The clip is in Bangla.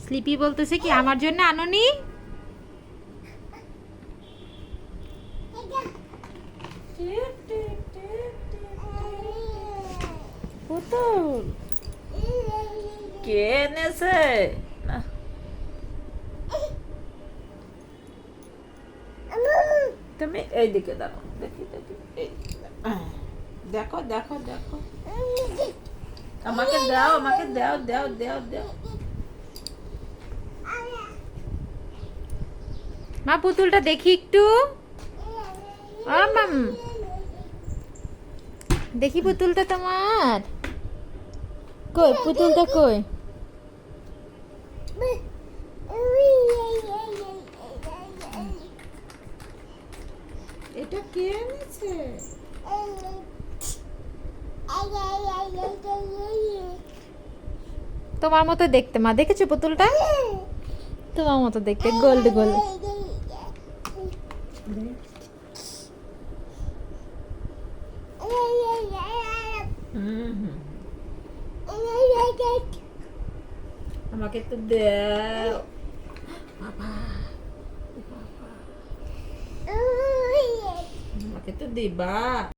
স্লিপি বলতেছে কি আমার জন্য আনোনি? পুতুল কে এনেছে? না, তুমি এইদিকে দেখো, দেখি দেখি, দেখো দেখো দেখো, আমাকে দাও, আমাকে দাও, দাও দাও দাও। মা পুতুলটা দেখি একটু। মাম, দেখি পুতুলটা তোমার কই, পুতুলটা কই? এটা কে এনেছে? তোমার মতো দেখতে মা, দেখেছো পুতুলটা? তোমার মতো দেখতে, গোল্ড গোল্ড। আমাকে তো দাও বাবা, আমাকে তো দিবা।